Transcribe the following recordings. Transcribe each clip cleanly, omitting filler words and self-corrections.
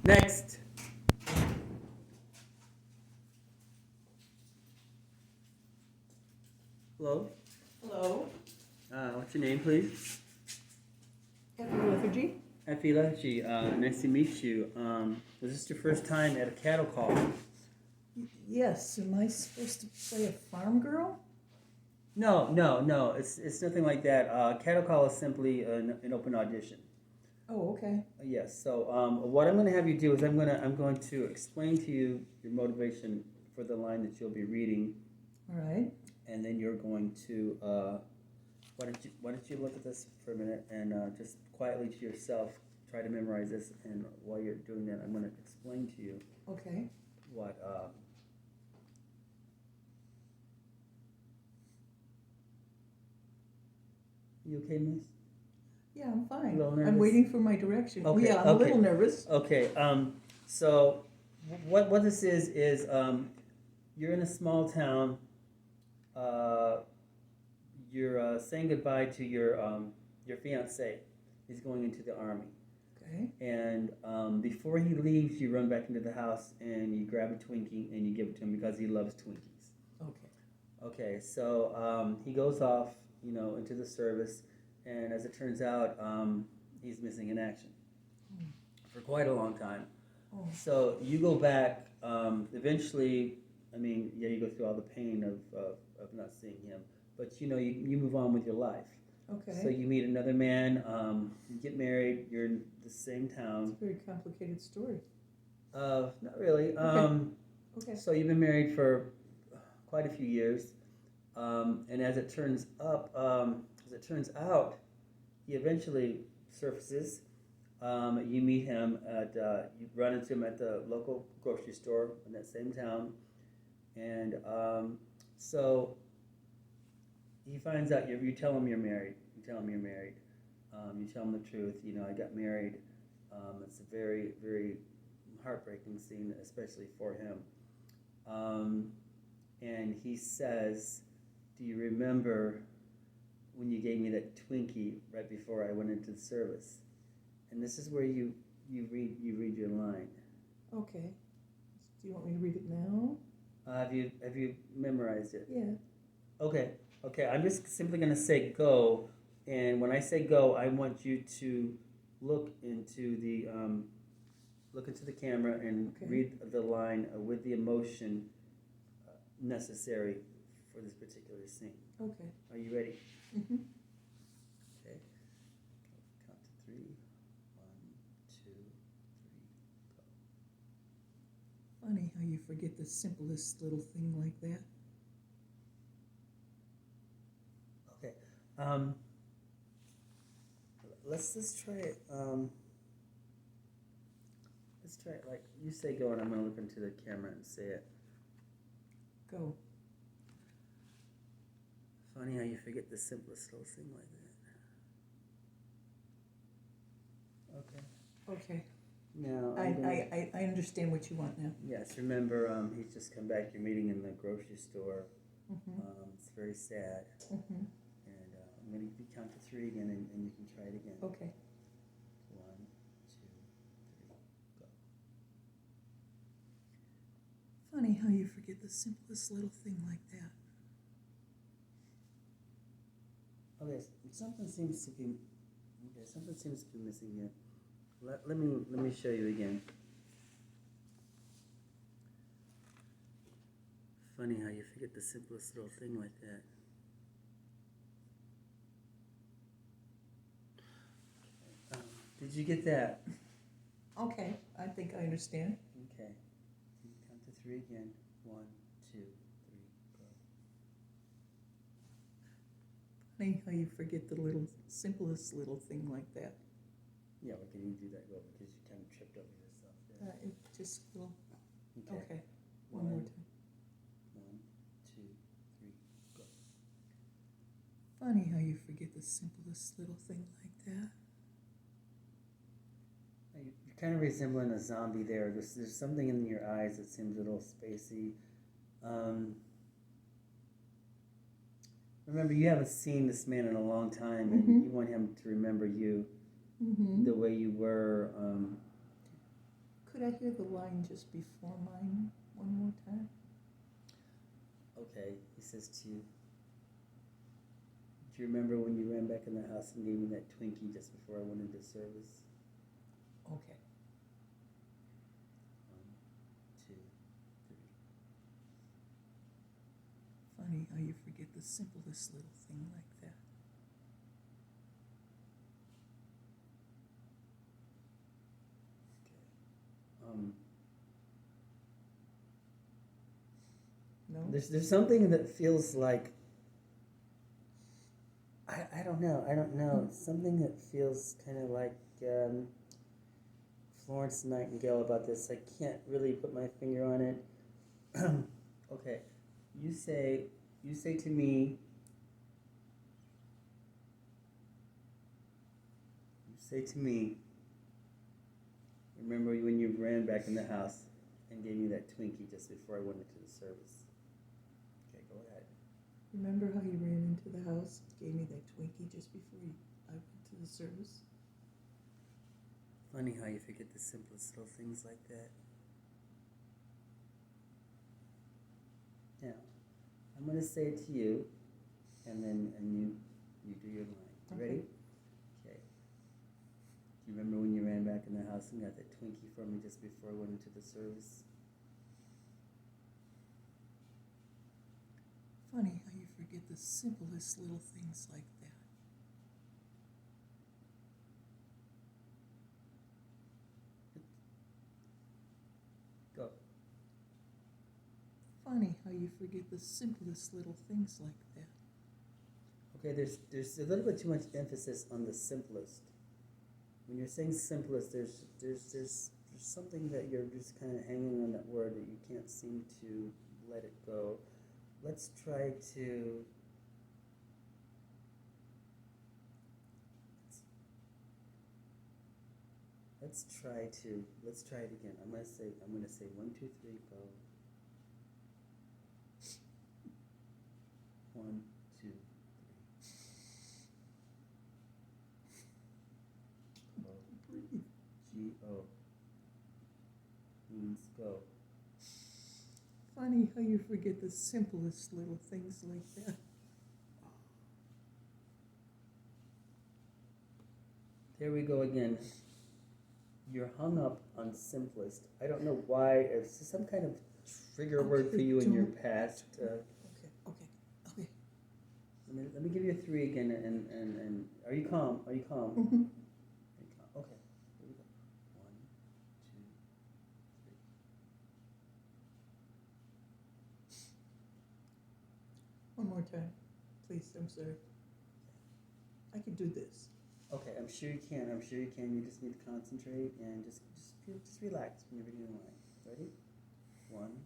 Next. Hello. Hello. What's your name, please? Effie Lethargy. Effie Lethargy. Nice to meet you. Was this your first time at a cattle call? Yes. Am I supposed to play a farm girl? No. It's nothing like that. Cattle call is simply an open audition. Oh, okay. Yes. So what I'm going to have you do is I'm going to explain to you your motivation for the line that you'll be reading. All right. And then you're going to why don't you look at this for a minute and just quietly to yourself try to memorize this, and while you're doing that I'm going to explain to you Okay. what you okay, miss? Yeah, I'm A fine. little nervous? I'm waiting for my direction. Okay, Yeah, I'm a little nervous. Okay. So what this is you're in a small town. You're saying goodbye to your fiance. He's going into the army. Okay. And before he leaves, you run back into the house and you grab a Twinkie and you give it to him because he loves Twinkies. Okay. Okay, so he goes off, into the service, and as it turns out, he's missing in action for quite a long time. Oh. So you go back. Eventually, you go through all the pain of not seeing him, but you move on with your life. Okay. So you meet another man, you get married, you're in the same town. It's a very complicated story. Not really. Okay. So you've been married for quite a few years, and as it turns out, he eventually surfaces. You meet him you run into him at the local grocery store in that same town, and so he finds out. You tell him you're married. You tell him you're married. You tell him the truth. I got married. It's a very, very heartbreaking scene, especially for him. And he says, "Do you remember when you gave me that Twinkie right before I went into the service?" And this is where you read your line. Okay. Do you want me to read it now? Have you memorized it? Yeah. Okay. I'm just simply going to say go, and when I say go, I want you to look into the camera and read the line with the emotion necessary for this particular scene. Okay. Are you ready? Mm-hmm. Okay. Count to 3. 1, 2, 3, go. Funny how you forget the simplest little thing like that. Okay. Let's try it. Let's try it like you say go, and I'm gonna look into the camera and say it. Go. Funny how you forget the simplest little thing like that. Okay. Okay. Now I understand what you want now. Yes, remember he's just come back. You're meeting in the grocery store. Mm-hmm. It's very sad. Mm-hmm. And I'm going to count to 3 again, and you can try it again. Okay. 1, 2, 3, go. Funny how you forget the simplest little thing like that. Okay, something seems to be missing here. Let me show you again. Funny how you forget the simplest little thing like that. Did you get that? Okay, I think I understand. Okay. Count to 3 again. 1, 2, 3, go. Funny how you forget the simplest little thing like that. Yeah, well, can you do that go because you kind of tripped over yourself there. It just will. Okay. One 1, more time. 1, 2, 3, go. Funny how you forget the simplest little thing like that. You're kind of resembling a zombie there. There's something in your eyes that seems a little spacey. Remember, you haven't seen this man in a long time, and you want him to remember you the way you were Could I hear the line just before mine one more time? Okay, he says to you, do you remember when you ran back in the house and gave me that Twinkie just before I went into service? Okay. 1, 2, 3. Funny how you forget the simplest little thing like that. Okay. No? There's something that feels like I don't know. It's something that feels kind of like Florence Nightingale about this. I can't really put my finger on it. Okay, you say to me. You say to me. Remember when you ran back in the house and gave me that Twinkie just before I went into the service? Okay, go ahead. Remember how you ran into the house, gave me that Twinkie just before I went to the service? Funny how you forget the simplest little things like that. Now, I'm going to say it to you, and you do your line. You ready? Okay. Do you remember when you ran back in the house and got that Twinkie for me just before I went into the service? Funny how you forget the simplest little things like that. Go. Funny how you forget the simplest little things like that. Okay, there's a little bit too much emphasis on the simplest. When you're saying simplest, there's something that you're just kind of hanging on that word that you can't seem to let it go. Let's try to. Let's try it again. I'm gonna say 1, 2, 3, go. 1, 2, 3. Go. Breathe. G-O. Means go. Funny how you forget the simplest little things like that. There we go again. You're hung up on simplest. I don't know why. It's some kind of trigger word for you in your past. Okay. Let me give you a 3 again. And are you calm? Are you calm? Mm-hmm. Are you calm? Okay. Here we go. 1, 2, 3. One more time. Please, I'm sorry. I could do this. Okay, I'm sure you can. You just need to concentrate and just relax when you're reading the line. Ready? 1,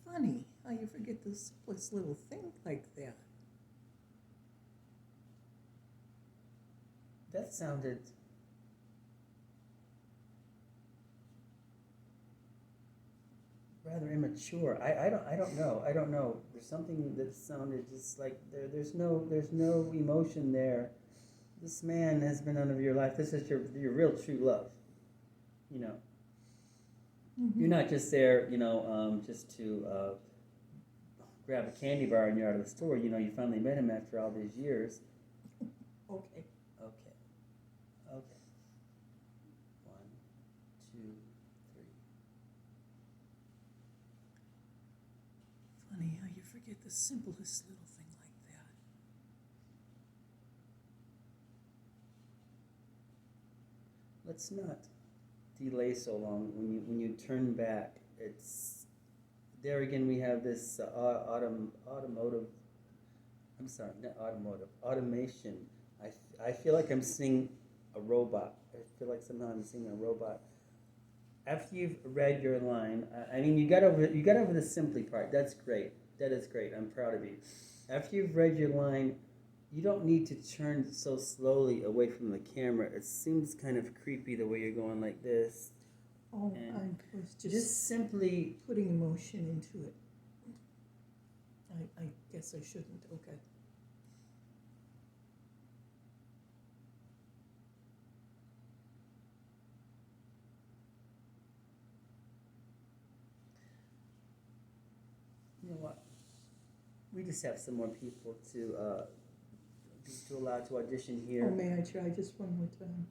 2. Funny how you forget the simplest little thing like that. That sounded rather immature. I don't know. There's something that sounded just like there's no emotion there. This man has been out of your life. This is your real true love. You know. Mm-hmm. You're not just there, just to grab a candy bar and you're out of the store. You know, you finally met him after all these years. Okay. 1, 2, 3. Funny how you forget the simplest little thing like that. Let's not delay so long. When you turn back, it's there again. We have this automotive. I'm sorry, not automotive. Automation. I feel like I'm seeing a robot. I feel like somehow I'm seeing a robot. After you've read your line, I mean, you got over the simply part. That's great. That is great. I'm proud of you. After you've read your line, you don't need to turn so slowly away from the camera. It seems kind of creepy the way you're going like this. Oh, And I was just simply putting emotion into it. I guess I shouldn't. Okay. we just have some more people to allow to audition Oh, here. may I try just one more time?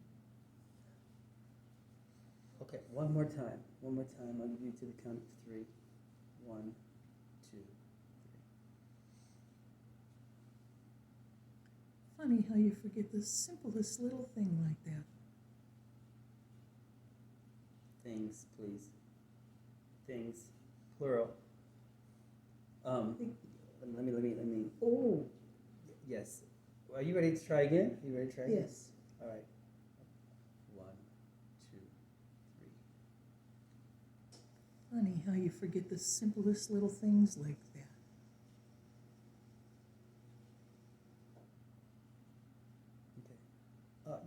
Okay, one more time. One more time. I'll give you to the count of 3. 1, 2. Funny how you forget the simplest little thing like that. Things, please. Things, plural. Let me. Oh, Yes. Are you ready to try again? Are you ready to try again? yes. All right. 1, 2, 3. Funny how you forget the simplest little things like that.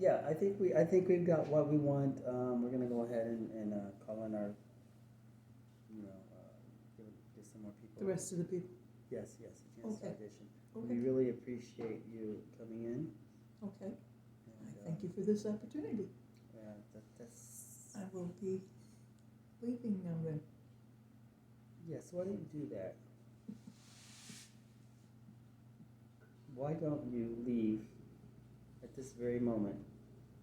Yeah, I think we've got what we want. We're gonna go ahead and call in our, give some more people. The rest of the people. Yes, a chance to Okay. audition. Okay. We really appreciate you coming in. Okay. And, I thank you for this opportunity. Yeah, that's. I will be leaving now then. Yes, why don't you do that? Why don't you leave at this very moment?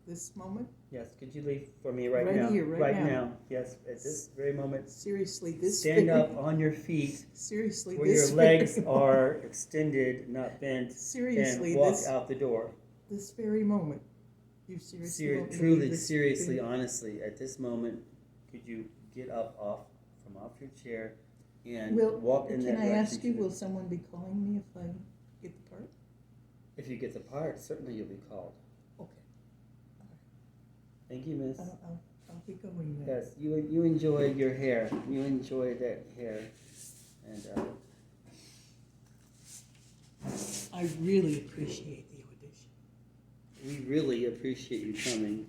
This moment? Yes, could you leave for me right Right now? here, right now. now. Yes, at this very moment. Seriously, this Stand very, up on your feet seriously, where this your legs very are extended, not bent, seriously, and walk this out the door. this very moment. You seriously want me to leave Truly, this seriously, very- honestly, at this moment, could you get up off your chair and Will, walk in that can I direction? ask you, will someone be calling me if I get the part? If you get the part, certainly you'll be called. Okay. Thank you, miss. I'll be going then. Yes, you enjoy your hair. You enjoy that hair, and I really appreciate the audition. we really appreciate you coming.